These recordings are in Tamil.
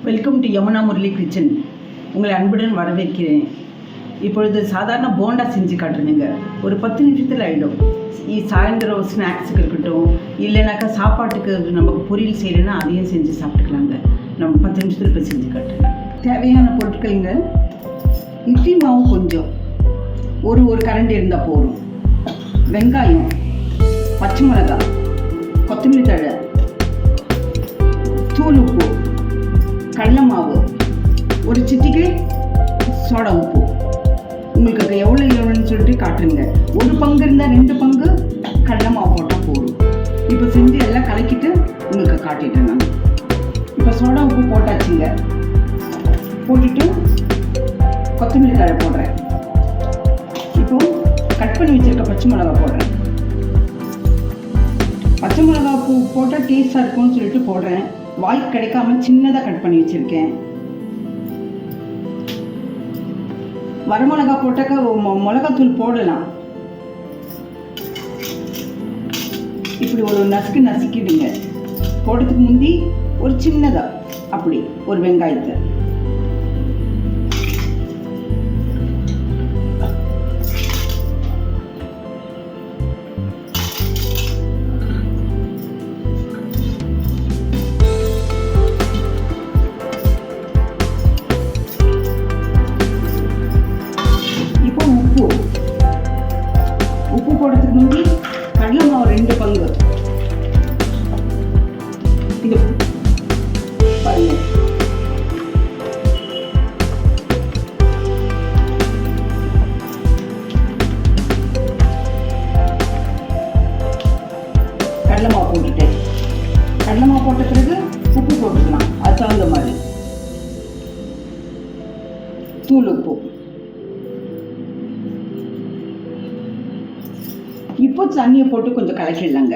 Welcome to Yamuna Murali kitchen. உங்களை அன்புடன் வரவேற்கிறேன். இப்பொழுது சாதாரண போண்டா செஞ்சு காட்டுறேங்க. ஒரு 10 நிமிஷத்தில் ஆகிடும். சாயந்தரம் ஸ்நாக்ஸுக்கு இருக்கட்டும், இல்லைனாக்கா சாப்பாட்டுக்கு நமக்கு பொரியல் செய்யலைன்னா அதையும் செஞ்சு சாப்பிட்டுக்கலாங்க. நம்ம 10 நிமிஷத்தில் இப்போ செஞ்சு காட்டுறேன். தேவையான பொருட்களுங்க: இட்லி மாவு கொஞ்சம், ஒரு கரண்டி இருந்தால் போதும். வெங்காயம், பச்சை மிளகாய், கொத்தமல்லி தழை, தூள் உப்பு, கடலை மாவு, ஒரு சிட்டிகை சோடா உப்பு. உங்களுக்கு எவ்வளோன்னு சொல்லிட்டு காட்டுருங்க. ஒரு பங்கு இருந்தால் 2 பங்கு கடலை மாவு போட்டால் போதும். இப்போ செஞ்சு எல்லாம் கலக்கிட்டு உங்களுக்கு காட்டிட்டேன் நான். இப்போ சோடா உப்பு போட்டாச்சுங்க. போட்டுட்டு கொத்தமல்லி தழை போடுறேன். இப்போ கட் பண்ணி வச்சுருக்க பச்சை மிளகா போடுறேன். பச்சை மிளகா போட்டால் டேஸ்டாக இருக்கும்னு சொல்லிட்டு போடுறேன். வாய்க்கு கிடைக்காம சின்னதாக கட் பண்ணி வச்சுருக்கேன். வரமிளகா போட்டாக்க மிளகாத்தூள் போடலாம். இப்படி ஒரு நசுக்கிடுங்க. போடுறதுக்கு முந்தி ஒரு சின்னதாக அப்படி ஒரு வெங்காயத்தை உப்பு போடுறதுக்கு முந்தி கடலை மாவு 2 பங்கு. இது பாருங்க. கடலை மாவு போட்டுட்டேன். கடலை மாவு போட்ட பிறகு உப்பு போட்டுக்கலாம். அது தகுந்த மாதிரி தூள் உப்பு. இப்போ தண்ணியை போட்டு கொஞ்சம் கலக்கிடலாங்க.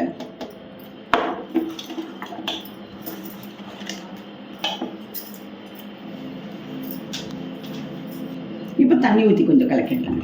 இப்போ தண்ணி ஊற்றி கொஞ்சம் கலக்கிடலாம்.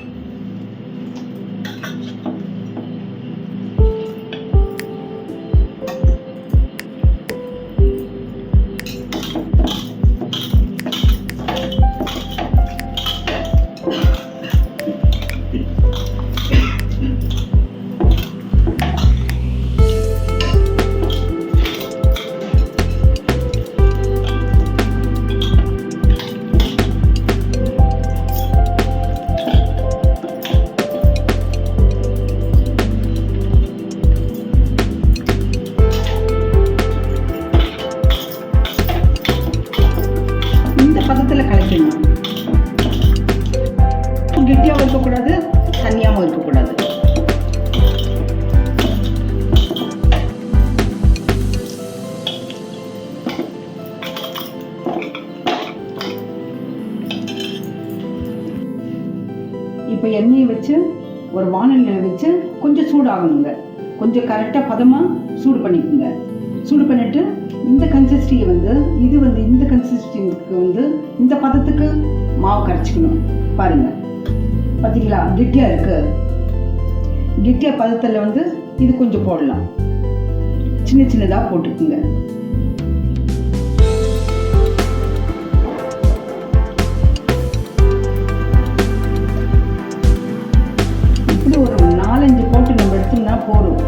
பதத்தில் கலக்கணும். கெட்டியாகவும் இருக்கக்கூடாது, தண்ணியாகவும் இருக்கக்கூடாது. இப்போ எண்ணெயை வச்சு ஒரு வானலில் வச்சு கொஞ்சம் சூடாகணுங்க. கொஞ்சம் கரெக்டாக பதமாக சூடு பண்ணிக்கோங்க. சூடு பண்ணிவிட்டு இந்த கன்சிஸ்டன்சியை இந்த கன்சிஸ்டன்சிக்கு இந்த பதத்துக்கு மாவு கரைச்சிக்கணும். பாருங்கள், பார்த்தீங்களா? கெட்டியாக இருக்குது. கெட்டியாக பதத்தில் இது கொஞ்சம் போடலாம். சின்ன சின்னதாக போட்டுக்குங்க. இப்படி ஒரு 4-5 போட்டு நம்ம எடுத்தோம்னா போதும்.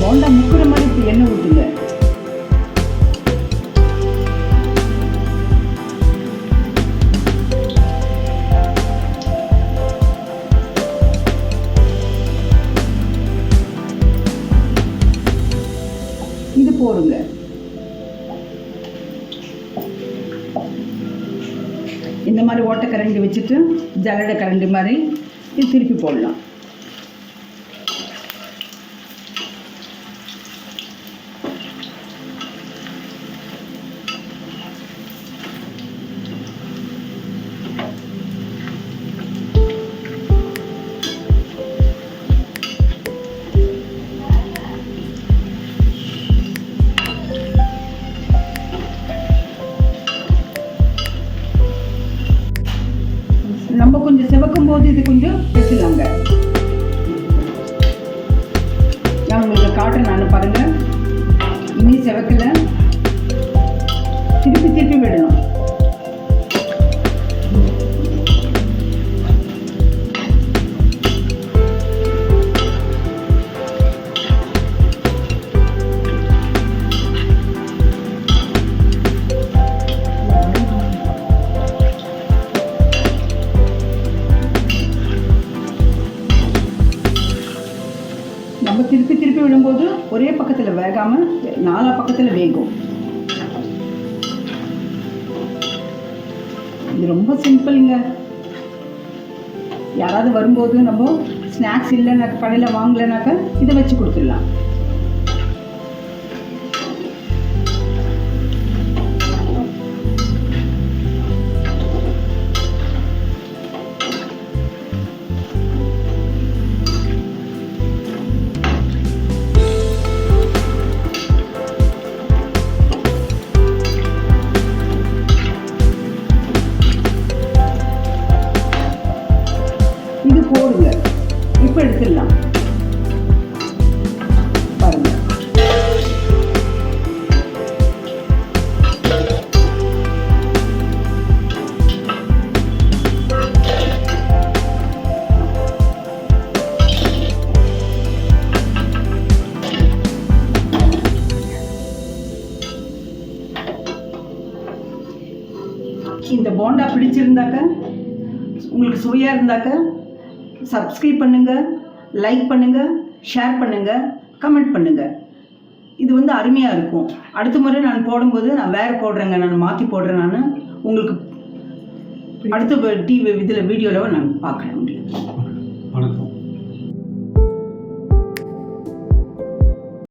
போண்டா முக்குற மாதிரி இப்போ எண்ணெய் ஊற்றுங்க. இது போடுங்க. இந்த மாதிரி ஓட்டை கரண்டி வச்சுட்டு ஜல்லடை கரண்டி மாதிரி இது திருப்பி போடலாம். நம்ம கொஞ்சம் சிவக்கும் போது இது கொஞ்சம் எடுத்துலாங்க. நான் உங்களுக்கு காட்ட பார்க்குறேன் நான், பாருங்கள் இன்னும் செவக்கல. திருப்பி திருப்பி விடணும். நம்ம திருப்பி திருப்பி விடும்போது ஒரே பக்கத்தில் வேகாமல் 4 பக்கத்தில் வேகும். இது ரொம்ப சிம்பிளுங்க. யாராவது வரும்போது நம்ம ஸ்நாக்ஸ் இல்லைன்னா கடையில் வாங்கலைனாக்கா இதை வச்சு கொடுத்துடலாம். இது போடுங்க. இப்போ எடுத்துடலாம். பாருங்க. இந்த போண்டா பிடிச்சிருந்தாக்க, உங்களுக்கு சுவையாக இருந்தாக்க சப்ஸ்கிரைப் பண்ணுங்கள், லைக் பண்ணுங்கள், ஷேர் பண்ணுங்கள், கமெண்ட் பண்ணுங்கள். இது வந்து அருமையாக இருக்கும். அடுத்த முறை நான் போடும்போது நான் வேறு போடுறேங்க, நான் மாற்றி போடுறேன். நான் உங்களுக்கு அடுத்த இதில் வீடியோவில் நான் பார்க்குறேன் உங்களுக்கு.